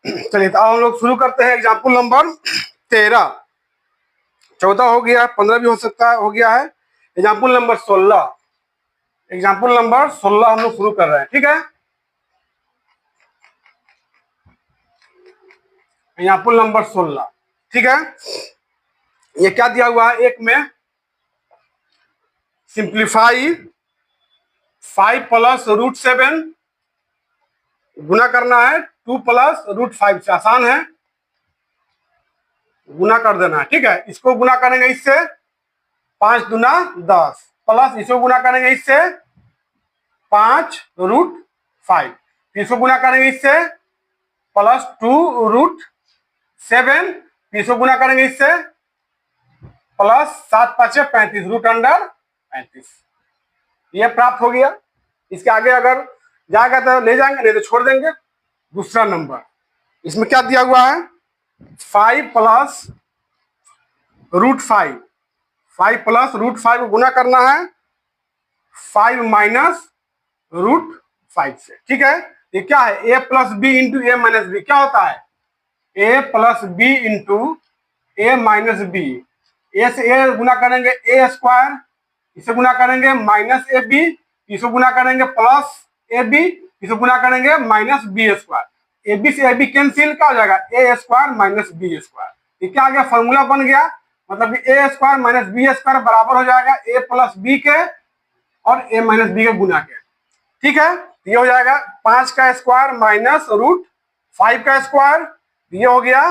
चलिए तो अब हम लोग शुरू करते हैं एग्जाम्पल नंबर 13। 14 हो गया, 15 भी हो सकता है, हो गया है। एग्जाम्पल नंबर 16, एग्जाम्पल नंबर 16 हम लोग शुरू कर रहे हैं। ठीक है, एग्जाम्पल नंबर 16। ठीक है, ये क्या दिया हुआ है, एक में सिंप्लीफाई 5 प्लस रूट 7 गुना करना है 2 प्लस रूट 5 से। आसान है, गुना कर देना है। ठीक है, इसको गुना करेंगे इससे 5 दूना 10 प्लस इसको गुना करेंगे इससे 5 रूट 5, फिर इसको गुना करेंगे इससे प्लस 2 रूट 7, फिर इसको गुना करेंगे इससे प्लस 7 5 35 रूट अंडर 35। ये प्राप्त हो गया। इसके आगे अगर जाएगा तो ले जाएंगे, नहीं तो छोड़ देंगे। दूसरा नंबर, इसमें क्या दिया हुआ है, 5 प्लस रूट 5, 5 प्लस रूट 5 को गुना करना है 5 माइनस रूट 5 से। ठीक है, ये क्या है, A plus B into A minus B. क्या होता है, A plus B into A minus B. ए से ए गुना करेंगे ए स्क्वायर, इसे गुना करेंगे माइनस ए बी, इसे गुना करेंगे प्लस ए बी, इसे गुना करेंगे minus B square. A B से ए बी कैंसिल, क्या हो जाएगा, A square minus B square. ये क्या आ गया, फॉर्मूला बन गया। मतलब कि A square minus B square बराबर हो जाएगा ए प्लस बी के और ए माइनस बी के गुना के। ठीक है, ये हो जाएगा 5 का स्क्वायर माइनस रूट 5 का स्क्वायर, ये हो गया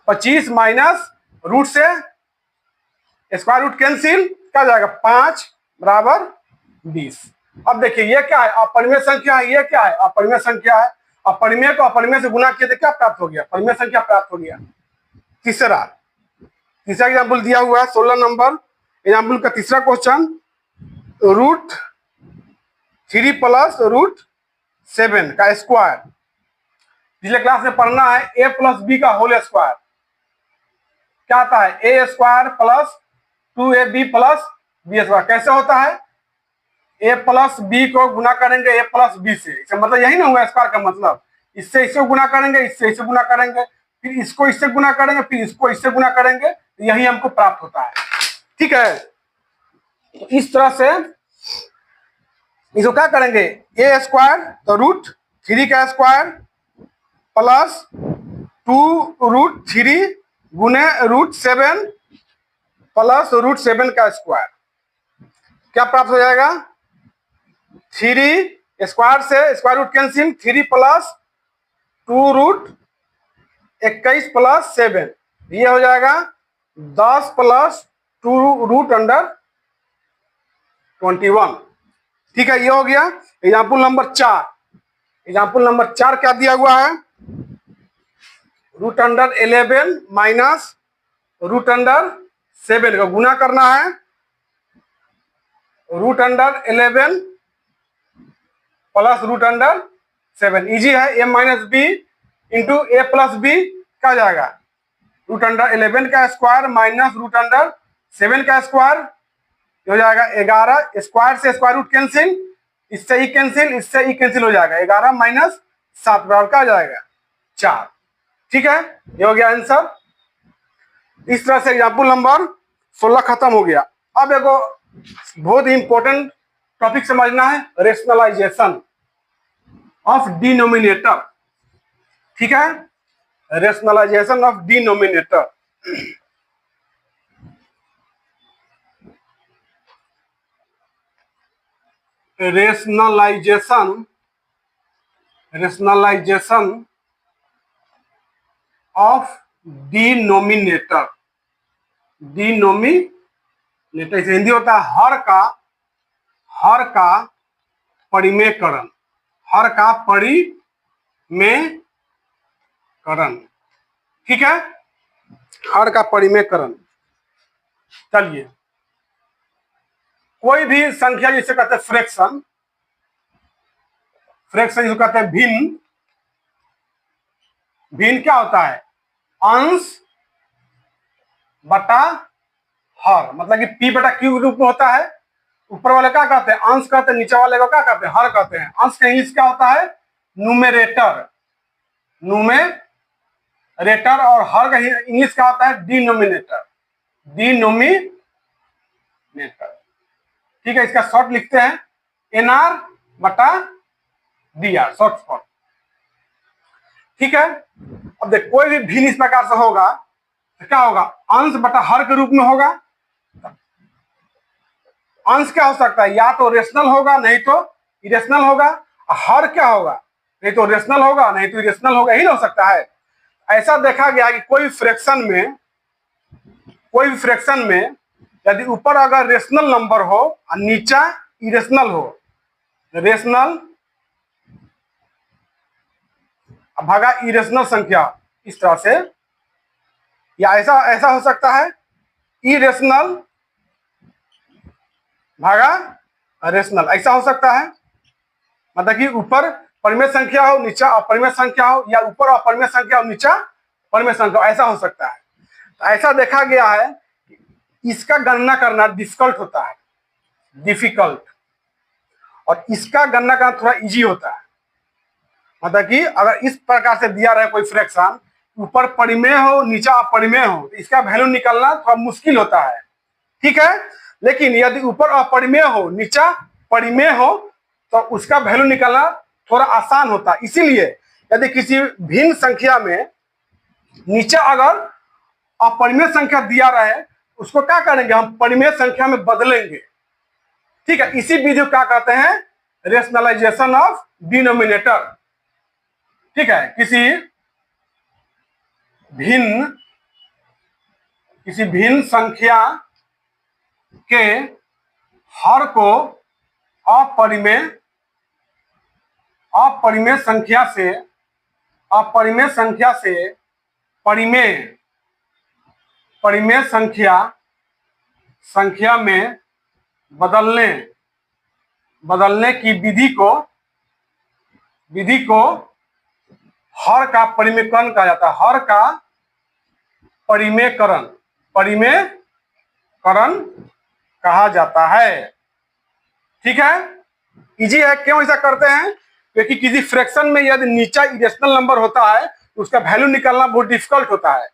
25 माइनस रूट से स्क्वायर रूट कैंसिल, क्या हो जाएगा 5 बराबर 20। अब देखिए ये क्या है, अपरिमेय संख्या है, ये क्या है, अपरिमेय संख्या है। अपरिमेय को अपरिमेय से गुना किया तो क्या प्राप्त हो गया, परिमेय संख्या प्राप्त हो गया। तीसरा एग्जाम्पल दिया हुआ है 16 नंबर एग्जाम्पल का तीसरा क्वेश्चन, रूट 3 प्लस रूट 7 का स्क्वायर। पिछले क्लास में पढ़ना है ए प्लस बी का होल स्क्वायर। क्या आता है, A square plus 2ab plus B square. कैसे होता है, ए प्लस बी को गुना करेंगे ए प्लस बी से, इसका मतलब यही ना हुआ स्क्वायर का मतलब। इससे इससे गुना करेंगे, इससे इससे गुना करेंगे, फिर इसको इससे गुना करेंगे, फिर इसको इससे गुना करेंगे, यही हमको प्राप्त होता है। ठीक है, तो इस तरह से इसको क्या करेंगे, ए स्क्वायर तो रूट 3 का स्क्वायर प्लस 2 रूट 3 गुने रूट 7 प्लस रूट 7 का स्क्वायर। क्या प्राप्त हो जाएगा, 3 स्क्वायर से square root cancel, 3 plus 2 root 21 plus 7, ये हो जाएगा 10 प्लस 2 रूट अंडर 21। ठीक है, ये हो गया एग्जाम्पल नंबर 4। एग्जाम्पल नंबर 4 क्या दिया हुआ है, root under 11 minus root under 7 का गुना करना है root under 11 plus root under 7। Easy है, A minus B into A plus B क्या जाएगा, रूट अंडर 11 का स्क्वायर माइनस रूट अंडर 7 का स्क्वायर, हो जाएगा 11। स्क्वायर से स्क्वायर रूट कैंसिल, इससे ई कैंसिल, इससे ई कैंसिल हो जाएगा 11 माइनस 7 बराबर क्या जाएगा 4। ठीक है, ये हो गया आंसर। इस तरह से एग्जाम्पल नंबर 16 खत्म हो गया। अब एगो बहुत ही इंपॉर्टेंट टॉपिक समझना है, रेशनलाइजेशन ऑफ डिनोमिनेटर। ठीक है, rationalisation of denominator. Rationalisation of denominator. Denominator इसे हिंदी होता है हर का परिमेयकरण, हर का परिमेयकरण। ठीक है, हर का परिमेयकरण। चलिए, कोई भी संख्या जिसे कहते हैं फ्रैक्शन, जिसे कहते हैं भिन्न। भिन्न क्या होता है, अंश बटा हर, मतलब कि पी बटा क्यू रूप में होता है। ऊपर वाले क्या कहते हैं, अंश कहते हैं, नीचे वाले को क्या कहते हैं, हर कहते हैं। अंश का इंग्लिश क्या होता है, न्यूमेरेटर। न्यूमेरेटर और हर का इंग्लिश का होता है डिनोमिनेटर, डिनोमिनेटर। ठीक है, इसका शॉर्ट लिखते हैं एनआर बटा डीआर, शॉर्ट फॉर्म। ठीक है, अब देख कोई भी भिन्न इस प्रकार से होगा तो क्या होगा, अंश बटा हर के रूप में होगा। अंश क्या हो सकता है, या तो रेशनल होगा नहीं तो इरेशनल होगा। हर क्या होगा, नहीं तो रेशनल होगा नहीं तो इरेशनल होगा, यही हो सकता है। ऐसा देखा गया कि कोई भी फ्रैक्शन में यदि ऊपर अगर रेशनल नंबर हो और नीचा इरेशनल हो, रेशनल भागा इरेशनल संख्या, इस तरह से, या ऐसा हो सकता है इरेशनल भागा रेशनल, ऐसा हो सकता है। मतलब कि ऊपर परिमेय संख्या हो नीचा अपरिमेय संख्या हो, या ऊपर अपरिमेय संख्या हो नीचा परिमेय संख्या हो, ऐसा हो सकता है। तो ऐसा देखा गया है कि इसका गणना करना डिफिकल्ट होता है, डिफिकल्ट, और इसका गणना करना थोड़ा इजी होता है। मतलब कि अगर इस प्रकार से दिया रहे कोई फ्रैक्शन, ऊपर परिमेय हो नीचा अपरिमेय हो, तो इसका वैल्यू निकालना थोड़ा मुश्किल होता है। ठीक है, लेकिन यदि ऊपर अपरिमेय हो नीचा परिमेय हो तो उसका वैल्यू निकालना थोड़ा आसान होता है। इसीलिए यदि किसी भिन्न संख्या में नीचा अगर अपरिमेय संख्या दिया रहे, उसको क्या करेंगे, हम परिमेय संख्या में बदलेंगे। ठीक है, इसी विधि को क्या कहते हैं, रेशनलाइजेशन ऑफ डिनोमिनेटर। ठीक है, किसी भिन्न संख्या के हर को अपरिमेय संख्या से परिमेय संख्या में बदलने की विधि को हर का परिमेयकरण कहा जाता है। हर का परिमेयकरण कहा जाता है। ठीक है, इजी है। क्यों ऐसा करते हैं, क्योंकि किसी फ्रैक्शन में यदि नीचा इरेशनल नंबर होता है तो उसका वैल्यू निकालना बहुत डिफिकल्ट होता है।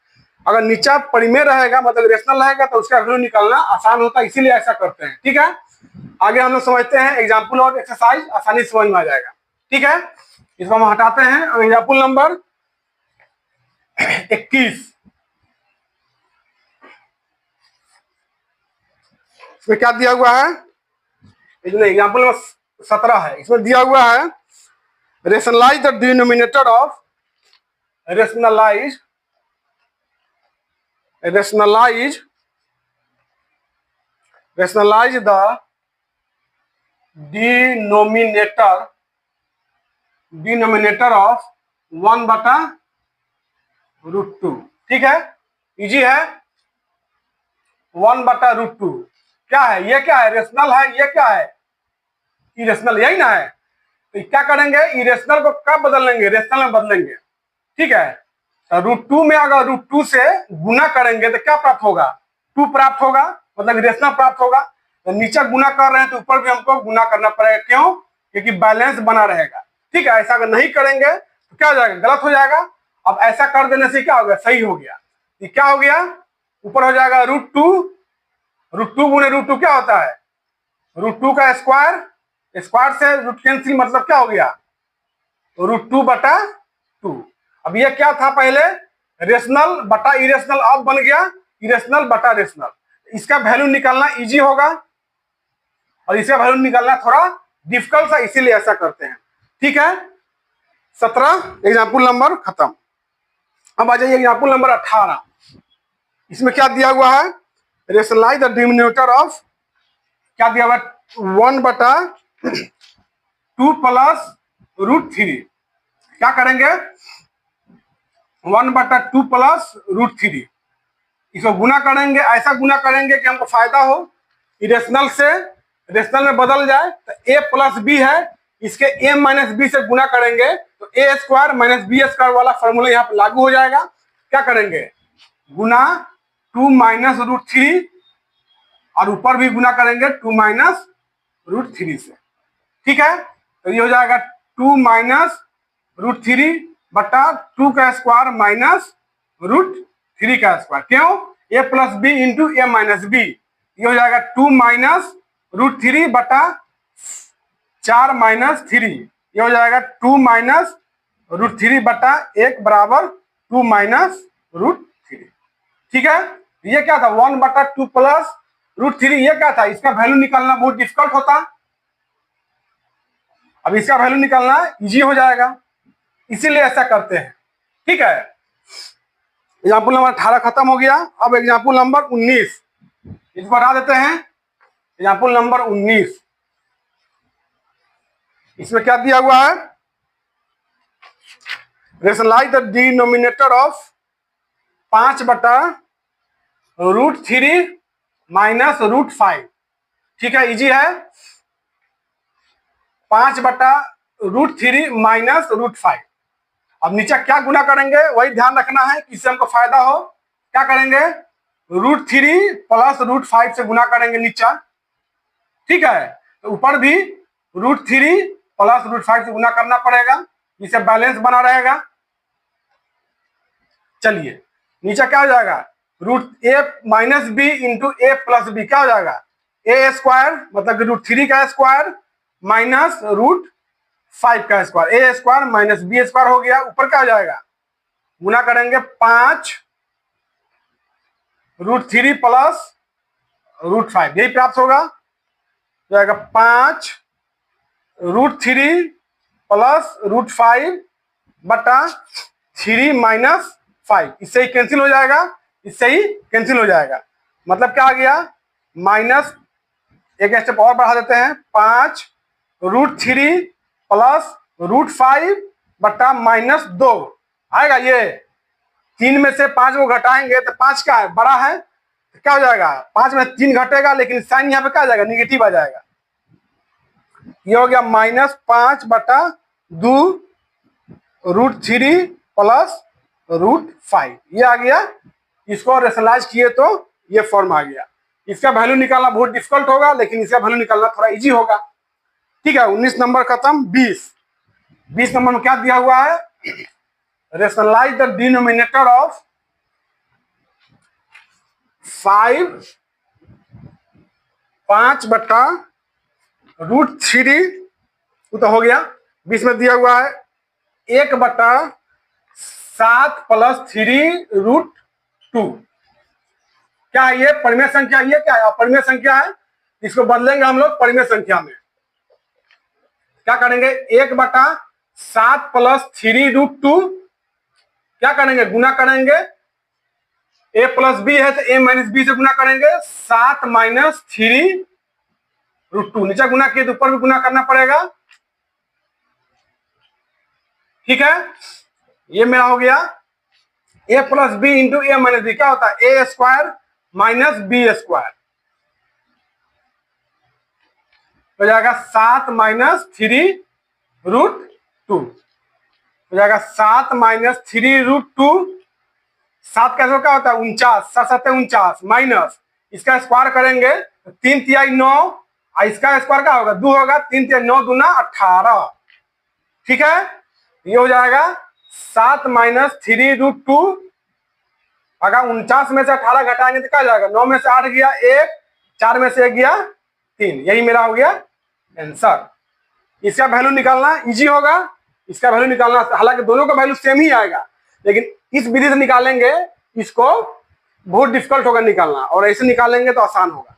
अगर नीचा परिमेय रहेगा मतलब रेशनल रहेगा तो उसका वैल्यू निकालना आसान होता है, इसीलिए ऐसा करते हैं। ठीक है, आगे हम लोग समझते हैं एग्जाम्पल और एक्सरसाइज, आसानी समझ में आ जाएगा। ठीक है, इसको हम हटाते हैं। एग्जाम्पल नंबर 21, इसमें क्या दिया हुआ है, इसमें एग्जाम्पल नंबर 17 है। इसमें दिया हुआ है rationalise the denominator of rationalise the denominator of 1/√2। ठीक है, इजी है। 1/√2 क्या है, ये क्या है, रेशनल है, ये क्या है, इरेशनल, यही ना है। तो क्या करेंगे, इरेशनल को कब बदलेंगे, रेशनल में बदलेंगे। ठीक है, तो √2 में अगर √2 से गुना करेंगे तो क्या प्राप्त होगा, 2 प्राप्त होगा, मतलब रेशनल प्राप्त होगा। तो नीचे गुना कर रहे हैं तो ऊपर भी हमको गुना करना पड़ेगा। क्यों, क्योंकि बैलेंस बना रहेगा। ठीक है, ऐसा अगर नहीं करेंगे तो क्या हो जाएगा, गलत हो जाएगा। अब ऐसा कर देने से क्या हो गया, सही हो गया। ये क्या हो गया, ऊपर हो जाएगा √2 गुने √2 क्या होता है, √2 का स्क्वायर से रूट कैंसिल, मतलब क्या हो गया, √2/2। अब ये क्या था, पहले रेशनल बटा इरेशनल, अब बन गया इरेशनल बटा रेशनल। इसका वैल्यू निकालना इजी होगा और इसका वैल्यू निकालना थोड़ा डिफिकल्ट है, इसीलिए ऐसा करते हैं। ठीक है, 17 एग्जाम्पल नंबर खत्म। अब आ जाइए एग्जाम्पल नंबर 18। इसमें क्या दिया हुआ है, रेशनलाइज द डिनोमिनेटर ऑफ, क्या दिया हुआ है, 1/2 + √3। क्या करेंगे, 1/2 + √3, इसको गुना करेंगे। ऐसा गुना करेंगे कि हमको फायदा हो, इरेशनल से रेशनल में बदल जाए। तो a + b है, इसके a - b से गुना करेंगे तो a² - b² वाला फॉर्मूला यहाँ पे लागू हो जाएगा। क्या करेंगे, गुना 2 - √3 और ऊपर भी गुना करेंगे 2 - √3 से। ठीक है, तो ये हो जाएगा 2 - √3 बटा 2 का स्क्वायर माइनस √3 का स्क्वायर। क्यों? a plus B into A minus B, ये हो जाएगा 2 माइनस √3 बटा 4 माइनस 3, ये हो जाएगा 2 माइनस √3 बटा 1 बराबर 2 माइनस √3। ठीक है, ये क्या था? 1 बटा 2 प्लस √3, ये क्या था? इसका वैल्यू निकालना बहुत डिफिकल्ट होता, अब इसका वैल्यू निकालना इजी हो जाएगा, इसीलिए ऐसा करते हैं। ठीक है, एग्जाम्पल नंबर 18 खत्म हो गया। अब एग्जाम्पल नंबर 19 इसको हटा देते हैं। एग्जाम्पल नंबर 19, इसमें क्या दिया हुआ है? रेशनलाइज द डिनोमिनेटर ऑफ 5 बटा √3 माइनस √5। ठीक है, इजी है। 5 बटा √3 माइनस √5। अब नीचे क्या गुना करेंगे वही ध्यान रखना है कि इससे हमको फायदा हो। क्या करेंगे? √3 प्लस √5 से गुना करेंगे नीचा। ठीक है, तो ऊपर भी √3 प्लस √5 से गुना करना पड़ेगा, इससे बैलेंस बना रहेगा। चलिए, नीचे क्या हो जाएगा? √a minus B into A plus B, क्या हो जाएगा? a स्क्वायर मतलब √3 का स्क्वायर माइनस √5 का square, a square minus B square हो गया। ऊपर क्या हो जाएगा? गुना करेंगे 5 √3 प्लस √5, यही प्राप्त होगा। जाएगा 5 √3 प्लस √5 बटा 3 माइनस 5, इससे ही कैंसिल हो जाएगा, इससे ही कैंसिल हो जाएगा। मतलब क्या आ गया? माइनस, एक स्टेप और बढ़ा देते हैं, 5 √3 प्लस √5 बटा माइनस 2 आएगा। ये 3 में से 5 को घटाएंगे तो 5 का है बड़ा है, तो क्या हो जाएगा? 5 में 3 घटेगा, लेकिन साइन यहाँ पे क्या आ जाएगा? निगेटिव आ जाएगा। ये हो गया -5 बटा 2 √3 प्लस √5, ये आ गया। इसको रेशनलाइज किए तो ये फॉर्म आ गया। इसका वैल्यू निकालना बहुत डिफिकल्ट होगा, लेकिन इसका वैल्यू निकालना थोड़ा इजी होगा। ठीक है, 19 नंबर खत्म। 20 नंबर में क्या दिया हुआ है? रेशनलाइज द डिनोमिनेटर ऑफ 5 बटा √3, वो तो हो गया। 20 में दिया हुआ है 1 बटा 7 प्लस 3√2। क्या है ये? परिमेय संख्या। ये क्या है? अपरिमेय संख्या है, इसको बदलेंगे हम लोग परिमेय संख्या में। क्या करेंगे? 1 बटा 7 प्लस 3√2, क्या करेंगे? गुना करेंगे, a प्लस बी है तो a माइनस बी से गुना करेंगे, 7 माइनस 3√2, नीचे गुना किए तो ऊपर भी गुना करना पड़ेगा। ठीक है, ये मेरा हो गया a plus B into A minus B, क्या होता है? a square minus B square, हो जाएगा 7 माइनस 3√2, हो जाएगा 7 माइनस 3√2। 7 का क्या होता है? 49, 7 7 49 माइनस, इसका स्क्वायर करेंगे तो 3 तिहाई 9, और इसका स्क्वायर क्या होगा? 2 होगा, 3 तिहाई 9 दूना 18। ठीक है, ये हो जाएगा 7 माइनस 3√2। अगर 49 में से 18 घटाएंगे तो क्या जाएगा? 9 में से 8 गया 1, 4 में से 1 गया 3, यही मेरा हो गया आंसर। इसका वैल्यू निकालना इजी होगा, इसका वैल्यू निकालना, हालांकि दोनों का वैल्यू सेम ही आएगा, लेकिन इस विधि से निकालेंगे इसको बहुत डिफिकल्ट होगा निकालना, और ऐसे निकालेंगे तो आसान होगा।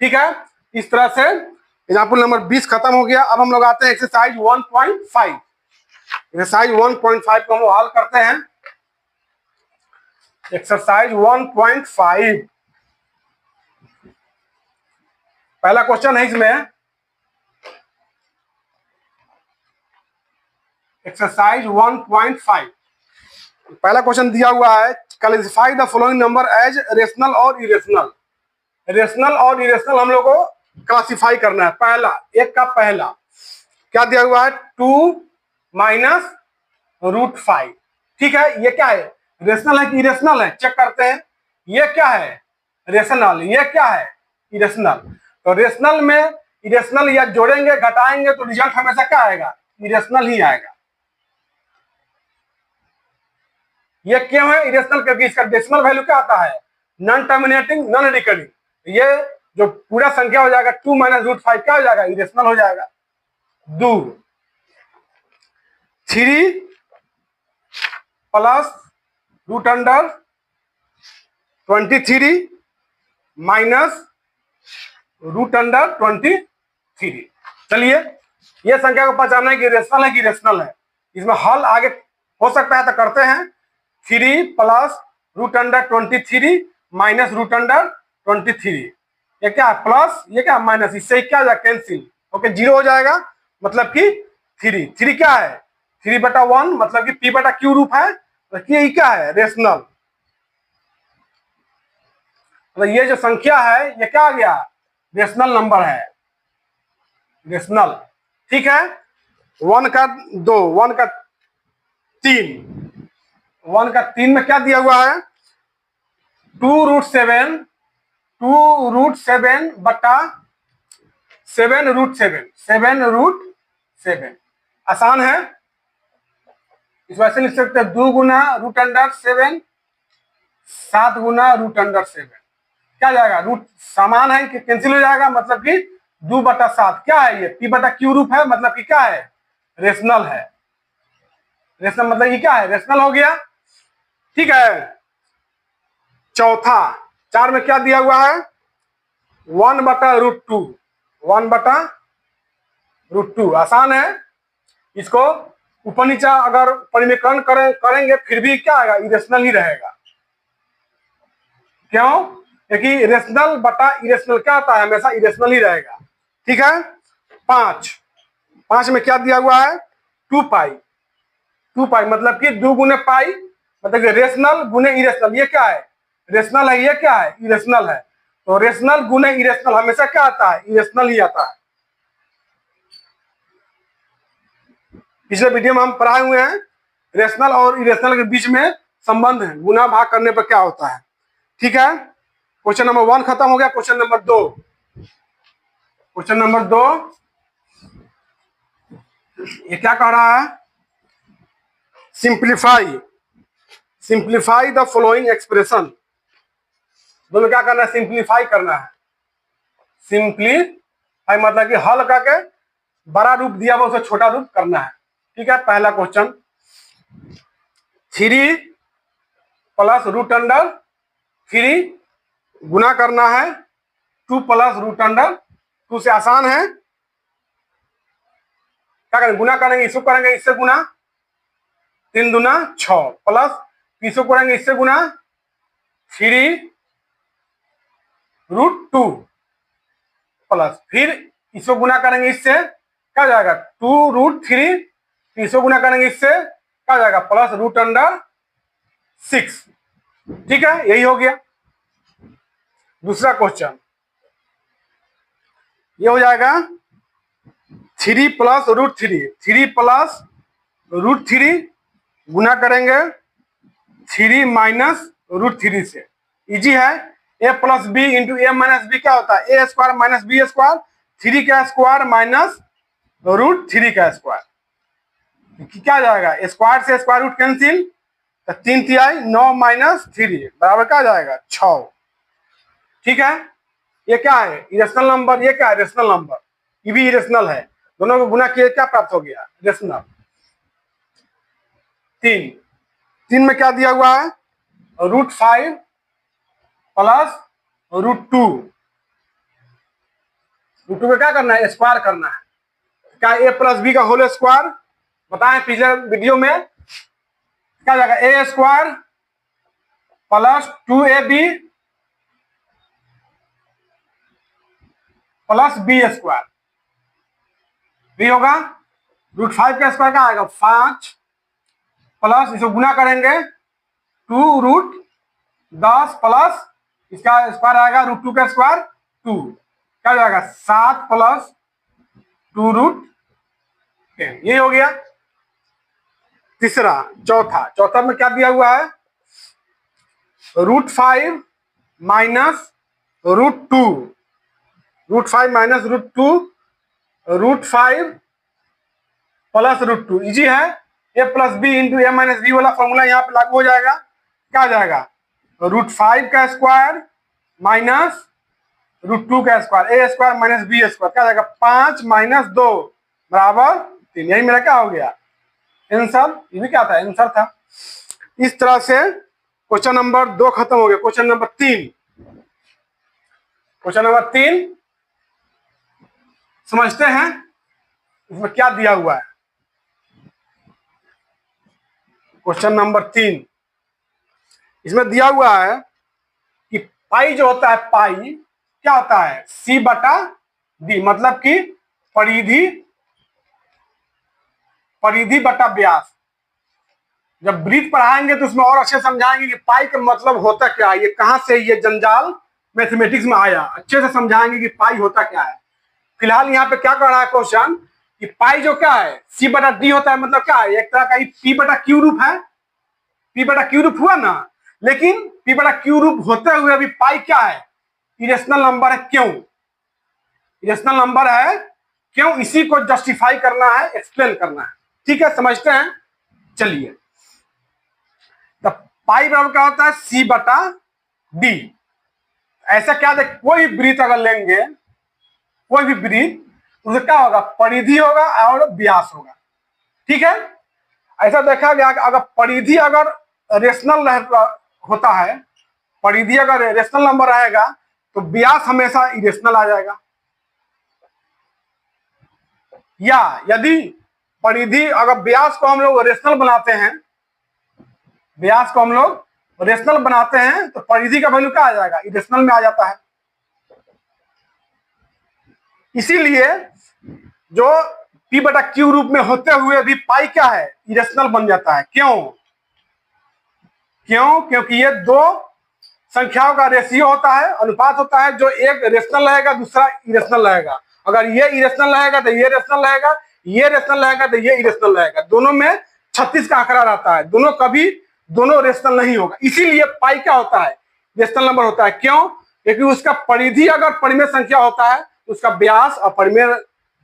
ठीक है, इस तरह से एग्जाम्पल नंबर 20 खत्म हो गया। अब हम लोग आते हैं एक्सरसाइज 1.5। एक्सरसाइज 1.5 को हम हल करते हैं। एक्सरसाइज 1.5, पहला क्वेश्चन है इसमें, एक्सरसाइज 1.5। पहला क्वेश्चन दिया हुआ है, classify the following number as rational और इरेशनल। रेशनल और इरेशनल हम लोग को क्लासिफाई करना है। पहला, एक का पहला क्या दिया हुआ है? 2 माइनस √5। ठीक है, ये क्या है? रेशनल है कि इरेशनल है? चेक करते हैं। ये क्या है? रेशनल। ये क्या है? इरेशनल। तो रेशनल में इरेशनल या जोड़ेंगे घटाएंगे तो रिजल्ट हमेशा क्या आएगा? इरेशनल ही आएगा। ये क्यों है इरेशनल? क्योंकि इसका डेसिमल वैल्यू क्या आता है? Non terminating, non recurring. ये जो पूरा संख्या हो जाएगा 2 माइनस रूट 5 क्या हो जाएगा? इरेशनल हो जाएगा। 2 3 plus root under 23 minus root under 23। चलिए ये संख्या को पहचानना है कि रेशनल है कि रेशनल है। इसमें हल आगे हो सकता है तो करते हैं। 3 plus root under 23 minus root under 23, ये क्या है? प्लस, ये क्या माइनस, इससे क्या हो जाएगा? कैंसिल, ओके 0 हो जाएगा। मतलब कि 3 क्या है? 3/1 मतलब कि p/q रूप है। तो ये क्या है? रेशनल। मतलब ये जो संख्या है ये क्या आ गया? रेशनल नंबर है, रेशनल। ठीक है। 1 का 2, 1 का 3, 1 का 3 में क्या दिया हुआ है? 2√7, 2√7 बटा 7√7, 7√7। आसान है, इस वैसे लिख सकते हैं 2 गुना रूट अंडर 7, 7 गुना रूट अंडर 7। क्या जाएगा? रूट समान है कि कैंसिल हो जाएगा। मतलब कि 2/7 क्या है? ये p/q रूप है। मतलब कि क्या है? रेशनल है। रेशनल मतलब ये क्या है? रेशनल हो गया। ठीक है। चौथा, 4 में क्या दिया हुआ है? 1/√2, 1/√2। आसान है, इसको ऊपर नीचा अगर परिमेकरण करेंगे फिर भी क्या आएगा? इरेशनल ही रहेगा। क्यों? क्योंकि रेशनल बटा इरेशनल क्या आता है? हमेशा इरेशनल ही रहेगा। ठीक है। 5 में क्या दिया हुआ है? 2π, 2π मतलब कि 2 गुने पाई, मतलब कि रेशनल गुने इरेशनल। ये क्या है? रेशनल है। ये क्या है? इरेशनल है। तो रेशनल गुने इरेशनल हमेशा क्या आता है? इरेशनल ही आता है। पिछले वीडियो में हम पढ़ाए हुए हैं रेशनल और इरेशनल के बीच में संबंध है, गुना भाग करने पर क्या होता है। ठीक है। क्वेश्चन नंबर 1 खत्म हो गया। क्वेश्चन नंबर 2, क्वेश्चन नंबर 2 ये क्या कह रहा है? Simplify, simplify the following expression. दोनों क्या करना है? सिंप्लीफाई करना है। सिंप्लीफाई मतलब कि हल करके बड़ा रूप दिया हुआ उसे छोटा रूप करना है। ठीक है। पहला क्वेश्चन, 3 प्लस रूट अंडर 3 गुना करना है 2 प्लस रूट अंडर 2 से। आसान है। क्या करेंगे? गुना करेंगे, इसको करेंगे इससे गुना, 3 दूना 6 प्लस इसको करेंगे इससे गुना 3√2 प्लस फिर इसको गुना करेंगे इससे, क्या हो जाएगा? 2√3, इसको गुना करेंगे इससे, क्या हो जाएगा? Plus root under 6। ठीक है, यही हो गया। दूसरा क्वेश्चन ये हो जाएगा 3 प्लस √3, 3 प्लस √3 गुना करेंगे 3 माइनस √3 से। इजी है। a plus B into A minus B क्या होता है? A square minus B square, 3 का स्क्वायर माइनस √3 का स्क्वायर। क्या जाएगा? स्क्वायर से स्क्वायर रूट कैंसिल, तो 3 तिहाई 9 माइनस 3 बराबर क्या जाएगा? 6। ठीक है। ये क्या है? Irrational number. ये क्या है? Rational number. ये भी इरेशनल है। दोनों को गुना किए क्या प्राप्त हो गया? रेशनल। 3 में क्या दिया हुआ है? √5 प्लस √2। √2 में क्या करना है? स्क्वायर करना है। क्या ए प्लस बी का होल स्क्वायर बताएं पिछले वीडियो में, क्या जाएगा? A square plus 2ab plus B square भी होगा। √5 का स्क्वायर क्या आएगा? 5 प्लस इसको गुना करेंगे 2√10 प्लस इसका स्क्वायर आएगा √2 का स्क्वायर 2, क्या हो जाएगा? 7 प्लस 2√10। ये हो गया। तीसरा, चौथा में क्या दिया हुआ है? √5 माइनस √2, √5 माइनस √2, √5 प्लस √2। इजी है, A plus B into A minus B वाला फॉर्मूला यहाँ पे लागू हो जाएगा। क्या आ जाएगा, √5 का स्क्वायर माइनस √2 का स्क्वायर, ए स्क्वायर माइनस बी स्क्वायर, क्या आ जाएगा 5 - 2 बराबर 3। यही मेरा क्या हो गया आंसर। ये भी क्या था, आंसर था। इस तरह से क्वेश्चन नंबर 2 खत्म हो गया। क्वेश्चन नंबर 3, क्वेश्चन नंबर 3 समझते हैं इसमें क्या दिया हुआ है। क्वेश्चन नंबर 3 इसमें दिया हुआ है कि पाई जो होता है, पाई क्या होता है, C/D, मतलब कि परिधि बटा व्यास। जब ब्रीथ पढ़ाएंगे तो उसमें और अच्छे समझाएंगे कि पाई का मतलब होता क्या है, ये कहां से ये जंजाल मैथमेटिक्स में आया, अच्छे से समझाएंगे कि पाई होता क्या है। फिलहाल यहाँ पे क्या कर रहा है क्वेश्चन कि पाई जो क्या है C/D होता है, मतलब क्या है, एक तरह का P/Q रूप है। P/Q रूप हुआ ना, लेकिन P/Q रूप होते हुए अभी पाई क्या है, इरेशनल नंबर है। क्यों इरेशनल नंबर है, क्यों, इसी को जस्टिफाई करना है, एक्सप्लेन करना है। ठीक है, समझते हैं। चलिए, तो पाई बराबर क्या होता है, C/D। ऐसा क्या देख, कोई वृत्त अगर लेंगे, कोई भी वृत्त, उसका क्या होगा, परिधि होगा और व्यास होगा। ठीक है, ऐसा देखा गया कि अगर परिधि अगर रेशनल होता है, परिधि अगर रेशनल नंबर रहेगा तो व्यास हमेशा इरेशनल आ जाएगा। या यदि परिधि अगर व्यास को हम लोग रेशनल बनाते हैं, व्यास को हम लोग रेशनल बनाते हैं तो परिधि का वैल्यू क्या आ जाएगा, इरेशनल में आ जाता है। इसीलिए जो P/Q रूप में होते हुए भी पाई क्या है, इरेशनल बन जाता है। क्योंकि ये दो संख्याओं का रेशियो होता है, अनुपात होता है, जो एक रेशनल रहेगा दूसरा इरेशनल रहेगा। अगर ये इरेशनल रहेगा तो ये रेशनल रहेगा, ये रेशनल रहेगा तो ये इरेशनल रहेगा। दोनों में 36 का आंकड़ा रहता है, दोनों रेशनल नहीं होगा। इसीलिए पाई क्या होता है, रेशनल नंबर होता है। क्यों, क्योंकि उसका परिधि अगर परिमेय संख्या होता है, उसका व्यास अपरिमेय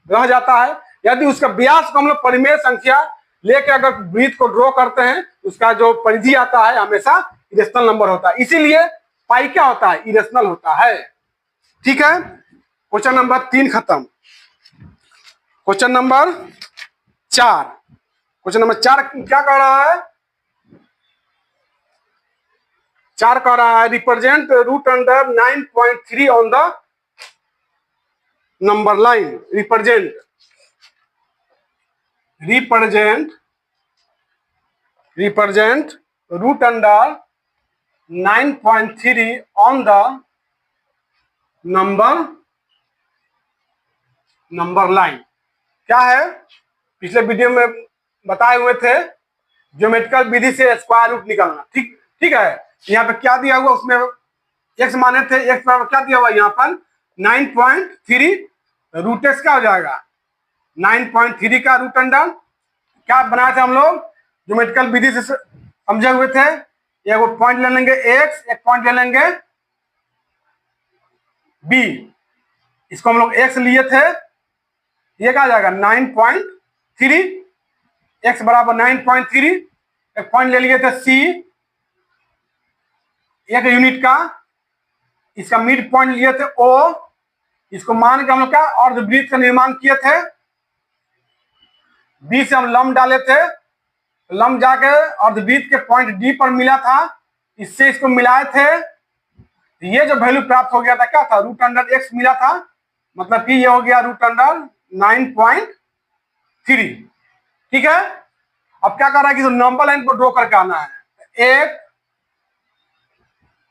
रह जाता है। यदि उसका व्यास को हम लोग परिमेय संख्या लेके अगर वृत्त को ड्रॉ करते हैं, उसका जो परिधि आता है हमेशा इरेशनल नंबर होता है। इसीलिए पाई क्या होता है, इरेशनल होता है। ठीक है, क्वेश्चन नंबर 3 खत्म। क्वेश्चन नंबर 4, क्वेश्चन नंबर 4 क्या कह रहा है, 4 कह रहा है represent √9.3 on the number line. Represent √9.3 on the number line. क्या है, पिछले वीडियो में बताए हुए थे, ज्योमेट्रिकल विधि से स्क्वायर रूट निकालना। ठीक है, यहाँ पे क्या दिया हुआ, उसमें x माने थे, x बराबर क्या दिया हुआ यहाँ पर 9.3 √x क्या हो जाएगा, 9.3 का रूट अंडर क्या बनाए थे हम लोग, ज्योमेट्रिकल विधि से समझे हुए थे। एक पॉइंट ले लेंगे x, एक पॉइंट ले लेंगे b, इसको हम लोग x लिए थे, ये क्या आ जाएगा 9.3, x बराबर 9.3। एक पॉइंट ले लिए थे c, एक यूनिट का, इसका मिड पॉइंट लिए थे o, इसको मान के हम लोग क्या अर्धवृत्त का निर्माण किए थे। b से हम लंब डाले थे, लंब जाके अर्धवृत्त के पॉइंट d पर मिला था, इससे इसको मिलाए थे, ये जो वैल्यू प्राप्त हो गया था क्या था, √x मिला था, मतलब कि ये हो गया √9.3। ठीक है, अब क्या कर रहा है कि नंबर लाइन पर ड्रॉ करके आना है, 1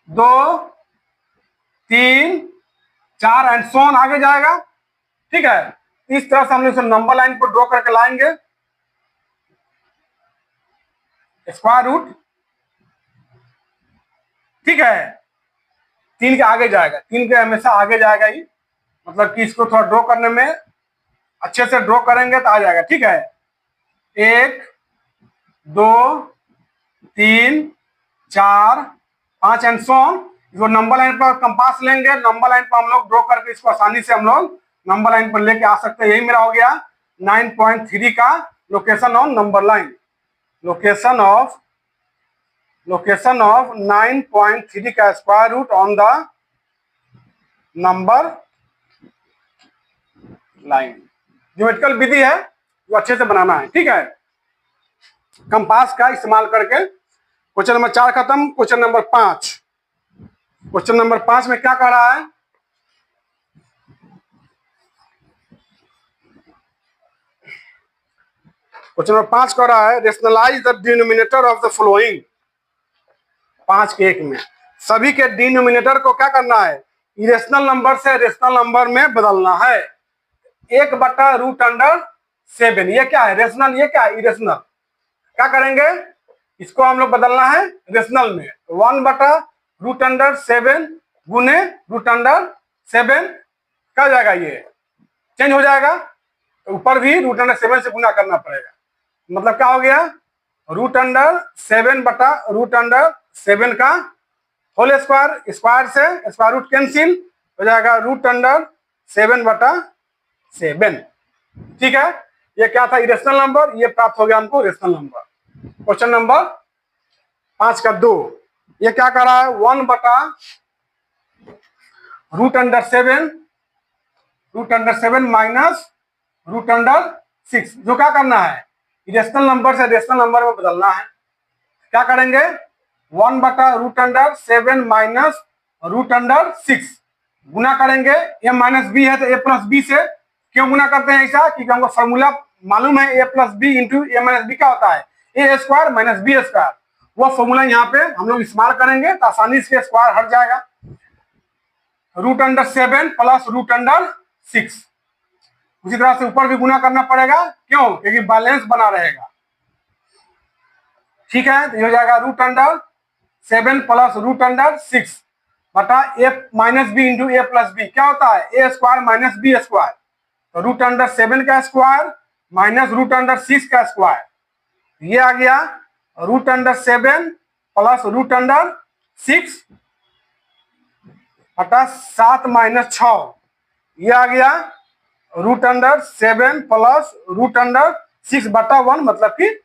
2 3 4 एंड सो ऑन आगे जाएगा। ठीक है, इस तरह से हम लोग नंबर लाइन पर ड्रॉ करके लाएंगे। स्क्वायर रूट, ठीक है, 3 के आगे जाएगा, 3 के हमेशा आगे जाएगा ही, मतलब कि इसको थोड़ा ड्रॉ करने में अच्छे से ड्रॉ करेंगे तो आ जाएगा। ठीक है, 1 2 3 4 5 एंड सो ऑन। इसको नंबर लाइन पर कंपास लेंगे, नंबर लाइन पर हम लोग ड्रॉ करके इसको आसानी से हम लोग नंबर लाइन पर लेके आ सकते हैं। यही मेरा हो गया 9.3 का location on number line. Location of 9.3 का square root on the number line. Geometrical विधि है वो अच्छे से बनाना है, ठीक है। कंपास का इस्तेमाल करके क्वेश्चन नंबर 4 खत्म। क्वेश्चन नंबर 5, क्वेश्चन नंबर 5 में क्या कह रहा है? क्वेश्चन नंबर 5 कह रहा है rationalise the denominator of the following. 5 के 1 में सभी के डिनोमिनेटर को क्या करना है? इरेशनल नंबर से रेशनल नंबर में बदलना है। 1/√7, ये क्या है? रेशनल, ये क्या है? इरेशनल। क्या करेंगे? इसको हम लोग बदलना है रेशनल में। 1/√7 गुने √7 क्या हो जाएगा? ये चेंज हो जाएगा, तो ऊपर भी √7 से गुना करना पड़ेगा। मतलब क्या हो गया? √7/√7 का होल स्क्वायर, स्क्वायर से स्क्वायर रूट कैंसिल हो जाएगा, √7/7। ठीक है, ये क्या था? Irrational number. ये प्राप्त हो गया हमको रेशनल नंबर। क्वेश्चन नंबर 5 का 2, ये क्या कर रहा है? 1/√7 माइनस √6, जो क्या करना है? इरेशनल नंबर से रेशनल नंबर में बदलना है। क्या करेंगे? 1/√7 माइनस √6 गुना करेंगे। a माइनस बी है तो a प्लस बी से। क्यों गुना करते हैं ऐसा? क्योंकि हमको फॉर्मूला मालूम है, a plus B into a minus B क्या होता है? a square minus B square. वो फॉर्मूला यहाँ पे हम लोग इस्तेमाल करेंगे तो आसानी से स्क्वायर हट जाएगा। √7 प्लस √6, उसी तरह से ऊपर भी गुना करना पड़ेगा। क्यों? क्योंकि बैलेंस बना रहेगा। ठीक है, तो ये हो जाएगा √7 प्लस √6 बटा a minus B into a plus B. क्या होता है? a square minus B square. तो √7 का स्क्वायर माइनस √6 का स्क्वायर, ये आ गया √7 प्लस √6 बटा 7 माइनस 6, ये आ गया √7 प्लस √6 बटा 1, मतलब कि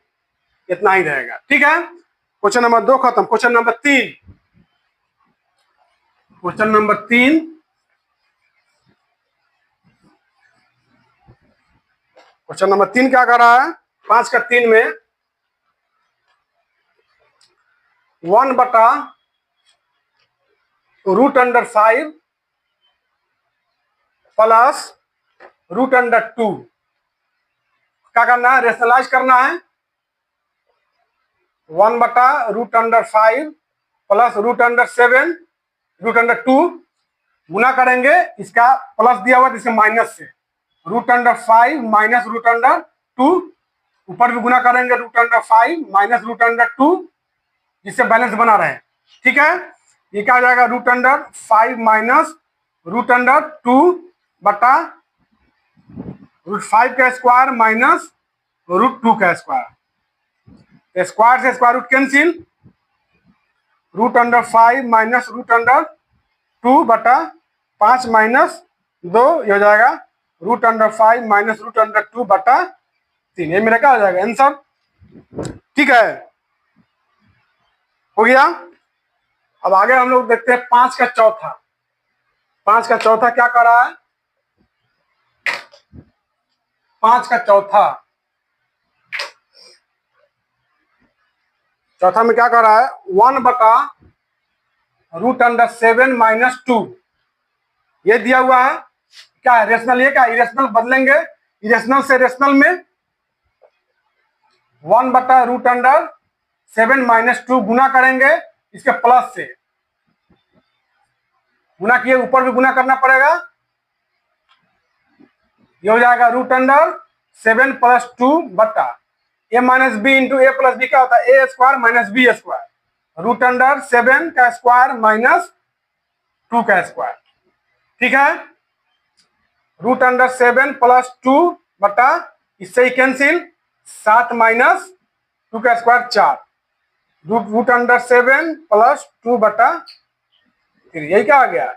इतना ही रहेगा। ठीक है, क्वेश्चन नंबर 2 खत्म। Question number 3, question number 3, question number 3 क्या कर रहा है? 5 का 3 में 1/√5 प्लस √2 क्या करना है? रेशनलाइज करना है। 1/√5 प्लस √7 √2 गुना करेंगे, इसका प्लस दिया हुआ इसके माइनस से। √5 माइनस √2, ऊपर भी गुना करेंगे √5 माइनस √2, जिससे बैलेंस बना रहे। ठीक है, ये क्या हो जाएगा? √5 माइनस √2 बटा √5 का स्क्वायर माइनस √2 का स्क्वायर। स्क्वायर से स्क्वायर रूट कैंसिल, √5 माइनस √2 बटा 5 माइनस 2, ये हो जाएगा √5 माइनस √2 बटा 3। ये मेरा क्या हो जाएगा? आंसर। ठीक है, हो गया। अब आगे हम लोग देखते हैं 5 का चौथा। 5 का चौथा क्या कर रहा है? 5 का चौथा में क्या कर रहा है? 1/√7 माइनस 2, ये दिया हुआ है। क्या है? रेशनल। ये क्या? इरेशनल। बदलेंगे इरेशनल से रेशनल में। 1/√7 माइनस 2 गुना करेंगे इसके प्लस से। गुना किए, ऊपर भी गुना करना पड़ेगा। ये हो जाएगा √7 प्लस 2 बटा a minus B into a plus B. क्या होता है? a square minus B square. √7 का स्क्वायर माइनस 2 का स्क्वायर। ठीक है, √7 प्लस 2 बटा, इससे ही कैंसिल, 7 माइनस 2 का स्क्वायर 4, √7 प्लस 2 बटा 3। यही क्या आ गया?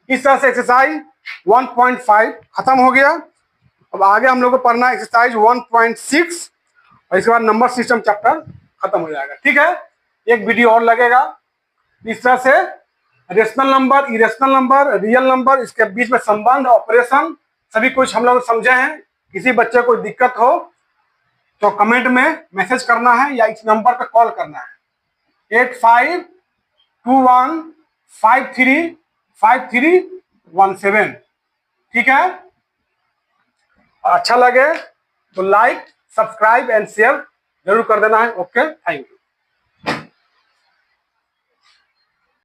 इस तरह से एक्सरसाइज 1.5 खत्म हो गया। अब आगे हम लोग को पढ़ना है एक्सरसाइज 1.6 और इसके बाद नंबर सिस्टम चैप्टर खत्म हो जाएगा। ठीक है, एक वीडियो और लगेगा। इस तरह से rational number, irrational number, real number, इसके बीच में संबंध, ऑपरेशन, सभी कुछ हम लोग समझे हैं। किसी बच्चे को दिक्कत हो तो कमेंट में मैसेज करना है या इस नंबर पर कॉल करना है 8521535317। ठीक है, अच्छा लगे तो लाइक, सब्सक्राइब एंड शेयर जरूर कर देना है। Okay, thank you.